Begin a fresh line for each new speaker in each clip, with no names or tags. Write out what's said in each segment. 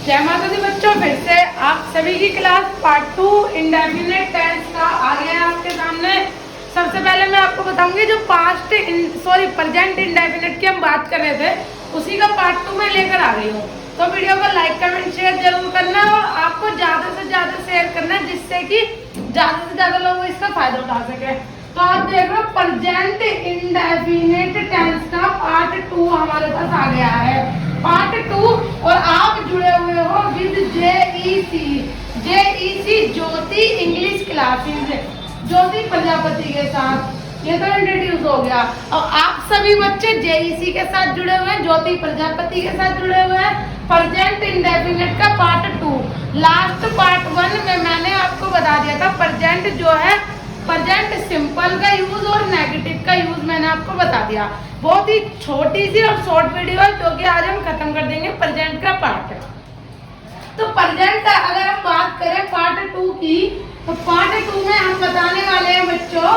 जय माता दी बच्चों, फिर से आप सभी की क्लास पार्ट 2 इंडेफिनिट टेंस का आ गया है आपके सामने। सबसे पहले मैं आपको बताऊंगी जो प्रेजेंट इंडेफिनिट की हम बात कर रहे थे उसी का पार्ट 2 में लेकर आ रही हूँ। तो वीडियो को लाइक कमेंट शेयर जरूर करना और आपको ज्यादा से ज्यादा शेयर करना जिससे कि ज्यादा से ज्यादा लोग इसका फायदा उठा सके। तो आप देख रहे हो प्रेजेंट इंडेफिनिट टेंस का पार्ट 2 हमारे पास आ गया है, पार्ट 2। और आप जुड़े हुए हो with JEC Jyoti English classes, Jyoti Prajapati के साथ। ये तो इंट्रोड्यूस हो गया। और आप सभी बच्चे जेईसी के साथ जुड़े हुए हैं, ज्योति प्रजापति के साथ जुड़े हुए हैं। प्रेजेंट इंडेफिनिट का पार्ट 2, लास्ट पार्ट 1 में मैंने आपको बता दिया था प्रेजेंट जो है, प्रेजेंट सिंपल का यूज और नेगेटिव का यूज मैंने आपको बता दिया। बहुत ही छोटी सी और शॉर्ट वीडियो है जो कि आज हम खत्म कर देंगे प्रेजेंट का पार्ट। तो प्रेजेंट अगर हम बात करें पार्ट 2 की, तो पार्ट 2 में हम बताने वाले हैं बच्चों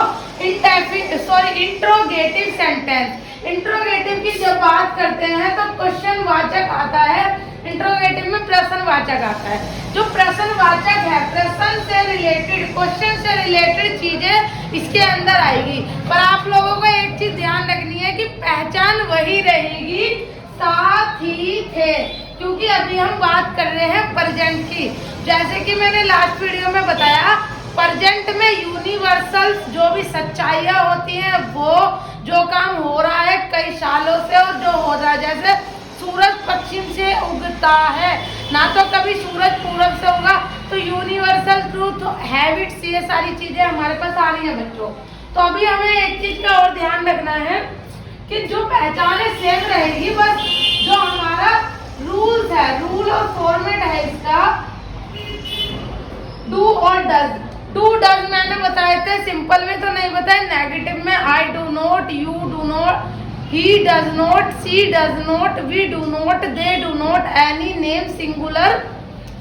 इंट्रोगेटिव सेंटेंस। इंट्रोगेटिव की जब बात करते हैं तो क्वेश्चन वाचक आता है, इंट्रोगेटिव में प्रश्नवाचक आता है। जो प्रश्नवाचक है, प्रश्न से रिलेटेड, क्वेश्चन से रिलेटेड चीजें इसके अंदर आएगी। पर आप लोगों को एक चीज ध्यान रखनी है कि पहचान वही रहेगी, साथ ही थे, क्योंकि अभी हम बात कर रहे हैं प्रेजेंट की। जैसे कि मैंने लास्ट वीडियो में बताया, प्रेजेंट में यूनिवर्सल जो भी सच्चाइयाँ होती हैं, वो जो काम हो रहा है कई सालों से और जो हो रहा है, जैसे सूरज पश्चिम से उगता है ना, तो कभी सूरज पूरब से उगा, तो यूनिवर्सल ट्रूथ, हैबिट्स, ये सारी चीजें हमारे पास आ रही है बच्चों। तो अभी हमें एक चीज का और ध्यान रखना है कि जो पहचान है सेम रहेगी, बस जो हमारा रूल्स है, रूल और फॉर्मेट है इसका, डू और डज। डू डज मैंने बताए थे, सिंपल में तो नहीं बताए, नेगेटिव में I do not, you do not, he does not, she does not, we do not, they do not, any name singular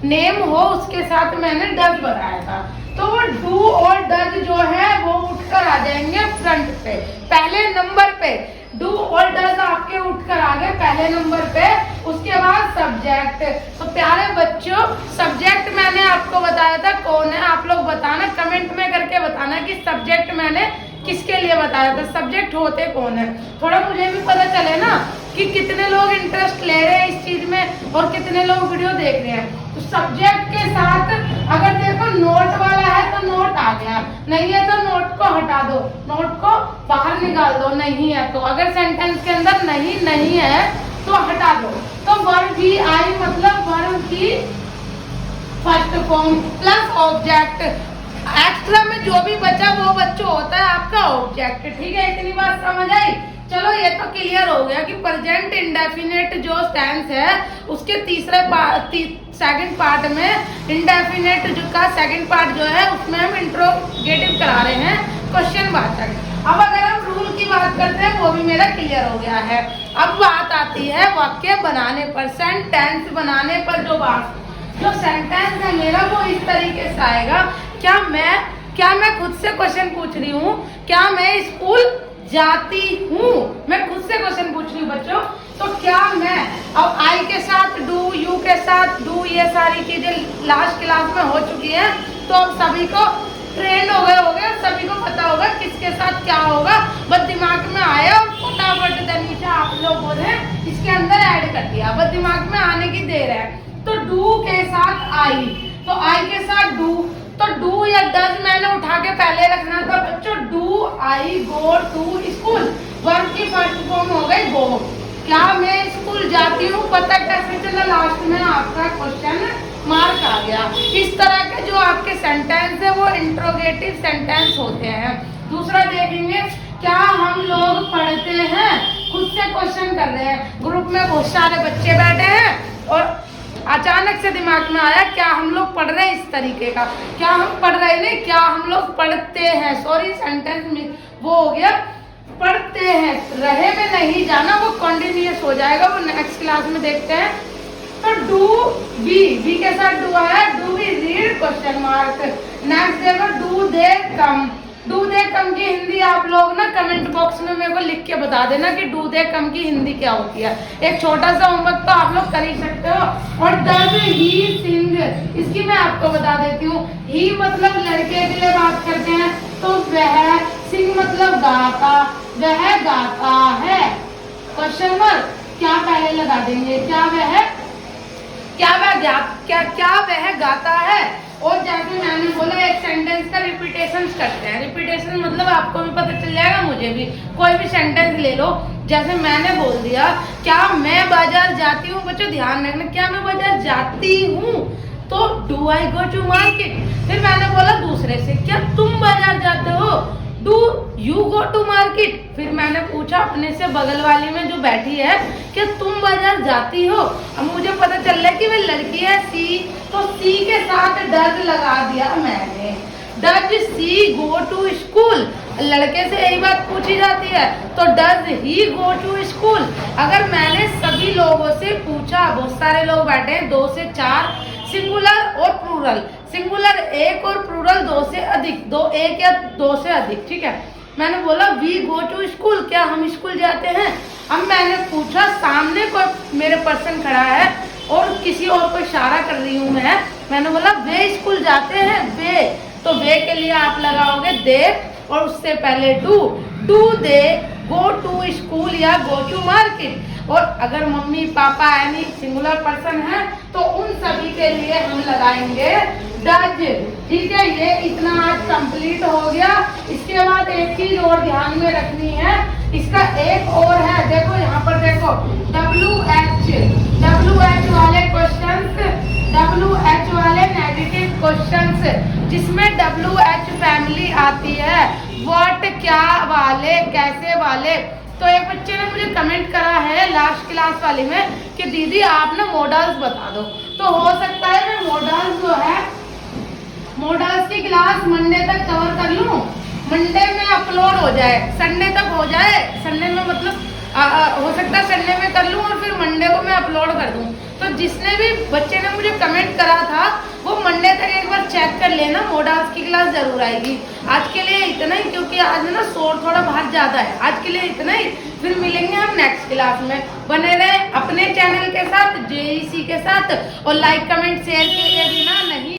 name हो उसके साथ मैंने डज बताया था। तो वो डू और डज जो है वो उठकर आ जाएंगे फ्रंट पे, पहले नंबर पे। डू और डज आपके उठकर आ गए पहले नंबर पे। उसके बाद सब्जेक्ट। तो प्यारे बच्चों, सब्जेक्ट मैंने आपको बताया था कौन है, आप लोग बताना, कमेंट में करके बताना कि सब्जेक्ट मैंने किसके लिए बताया था, सब्जेक्ट होते कौन है। थोड़ा मुझे भी पता चले ना कि कितने लोग इंटरेस्ट ले रहे हैं इस चीज में और कितने लोग वीडियो देख रहे हैं। तो सब्जेक्ट के साथ अगर देखो नोट वाला है तो नोट आ गया, नहीं है तो नोट को हटा दो, नोट को बाहर निकाल दो, नहीं है तो। अगर सेंटेंस के अंदर नहीं है तो हटा दो। तो वर्ब भी आई, मतलब वर्ब की first form plus object, extra में जो भी बचा वो बच्चों होता है आपका ऑब्जेक्ट। ठीक है, इतनी बात समझ आई। चलो ये तो क्लियर हो गया कि प्रेजेंट इंडेफिनिट जो टेंस है उसके सेकंड पार्ट में इंडेफिनिट का सेकंड पार्ट जो है उसमें हम इंट्रोगेटिव करा रहे हैं, क्वेश्चन वाचक। अब अगर हम रूल की बात करते हैं वो भी मेरा क्लियर हो गया है। अब बात आती है वाक्य बनाने पर, सेंटेंस बनाने पर। जो सेंटेंस है मेरा वो इस तरीके से आएगा, क्या मैं खुद से क्वेश्चन पूछ रही हूँ, क्या मैं स्कूल जाती हूँ, मैं खुद से क्वेश्चन पूछ रही हूँ बच्चों। तो क्या मैं, अब आई के साथ डू, यू के साथ डू, ये सारी चीजें लास्ट क्लास में हो चुकी हैं, तो अब सभी को ट्रेंड हो गए, सभी को पता होगा किसके साथ क्या होगा, बस दिमाग में आया और फटाफट दनीशा आप लोगों ने इसके अंदर ऐड कर दिया, बस दिमाग में आने की देर है। तो डू के साथ आई, तो आई के साथ डू, तो डू या डज मैंने उठा के पहले रखना था बच्चों। Do I go to school, verb की फर्स्ट फॉर्म हो गई गो। क्या मैं स्कूल जाती हूँ, पता कैसे चला, लास्ट में आपका क्वेश्चन मार्क आ गया। इस तरह के जो आपके सेंटेंस है वो इंट्रोगेटिव सेंटेंस होते हैं। दूसरा देखेंगे, क्या हम लोग पढ़ते हैं, खुद से क्वेश्चन कर रहे हैं, ग्रुप में बहुत सारे बच्चे बैठे हैं और अचानक से दिमाग में आया क्या हम लोग पढ़ रहे हैं, इस तरीके का। क्या हम पढ़ रहे नहीं, क्या हम लोग पढ़ते हैं, सॉरी सेंटेंस में वो हो गया पढ़ते हैं, रहे में नहीं जाना, वो कंटिन्यूअस हो जाएगा, वो नेक्स्ट क्लास में देखते हैं। तो डू बी के साथ डू आया, do we read question mark. Next देखो do they come, do they come की हिंदी आप लोग ना कमेंट बॉक्स में मेरे को लिख के बता देना कि डू दे कम की हिंदी क्या होती है। एक छोटा सा होमवर्क तो आप लोग कर ही सकते हो। और डज ही सिंग, इसकी मैं आपको बता देती हूँ। ही मतलब लड़के के लिए बात करते हैं तो वह, सिंग मतलब गाता, वह गाता है। क्वेश्चन मार्क क्या पहले लगा देंगे, क्या वह गाता है। और जैसे मैंने बोला एक सेंटेंस का रिपीटेशन करते हैं। रिपीटेशन मतलब आपको भी पता चल जाएगा, मुझे भी। कोई भी सेंटेंस ले लो, जैसे मैंने बोल दिया क्या मैं बाजार जाती हूँ, बच्चों ध्यान रखना, क्या मैं बाजार जाती हूँ, तो do I go to market. फिर मैंने बोला दूसरे से, क्या तुम बाजार जाते हो, do you go to market. फिर मैंने पूछा अपने से बगल वाली में जो बैठी है, क्या तुम बाजार जाती हो। अब मुझे पता चल रहा है कि वह लड़की है सी, तो सी के साथ डज लगा दिया मैंने। Does she go to school, लड़के से यही बात पूछी जाती है तो does he go to school. अगर मैंने सभी लोगों से पूछा, बहुत सारे लोग बैठे हैं, 2 से 4, सिंगुलर और प्लूरल, सिंगुलर एक और प्लूरल 2 से अधिक, 2 एक या 2 से अधिक, ठीक है। मैंने बोला वी गो टू स्कूल, क्या हम स्कूल जाते हैं। अब मैंने पूछा, सामने कोई मेरे पर्सन खड़ा है और किसी और को इशारा कर रही हूँ मैंने बोला वे स्कूल जाते हैं, वे, तो वे के लिए आप लगाओगे दे और उससे पहले do they go to school या गो टू मार्केट। और अगर मम्मी पापा यानी सिंगुलर पर्सन है तो उन सभी के लिए हम लगाएंगे डज, ठीक है। ये इतना आज कंप्लीट हो गया। इसके बाद एक चीज और ध्यान में रखनी है, इसका एक और है, देखो यहाँ पर देखो WH वाले क्वेश्चंस, WH वाले नेगेटिव क्वेश्चंस, जिसमें WH फैमिली आती है, व्हाट क्या वाले, कैसे वाले। तो एक बच्चे ने मुझे कमेंट करा है लास्ट क्लास वाली में कि दीदी आप ना मॉडल्स बता दो, तो हो सकता है मैं मॉडल्स जो है, मॉडल्स की क्लास मंडे तक कवर कर लूँ, मंडे में अपलोड हो जाए, संडे तक हो जाए, संडे में मतलब हो सकता है संडे में कर लूँ और फिर मंडे को मैं अपलोड कर दूँ। तो जिसने भी बच्चे ने मुझे कमेंट करा था वो मंडे तक एक बार चेक कर लेना, मॉडल्स की क्लास जरूर आएगी। आज के लिए इतना ही, क्योंकि आज ना शोर थोड़ा बाहर ज़्यादा है। आज के लिए इतना ही, फिर मिलेंगे हम नेक्स्ट क्लास में। बने रहे अपने चैनल के साथ, JEC के साथ, और लाइक कमेंट शेयर किए बिना नहीं।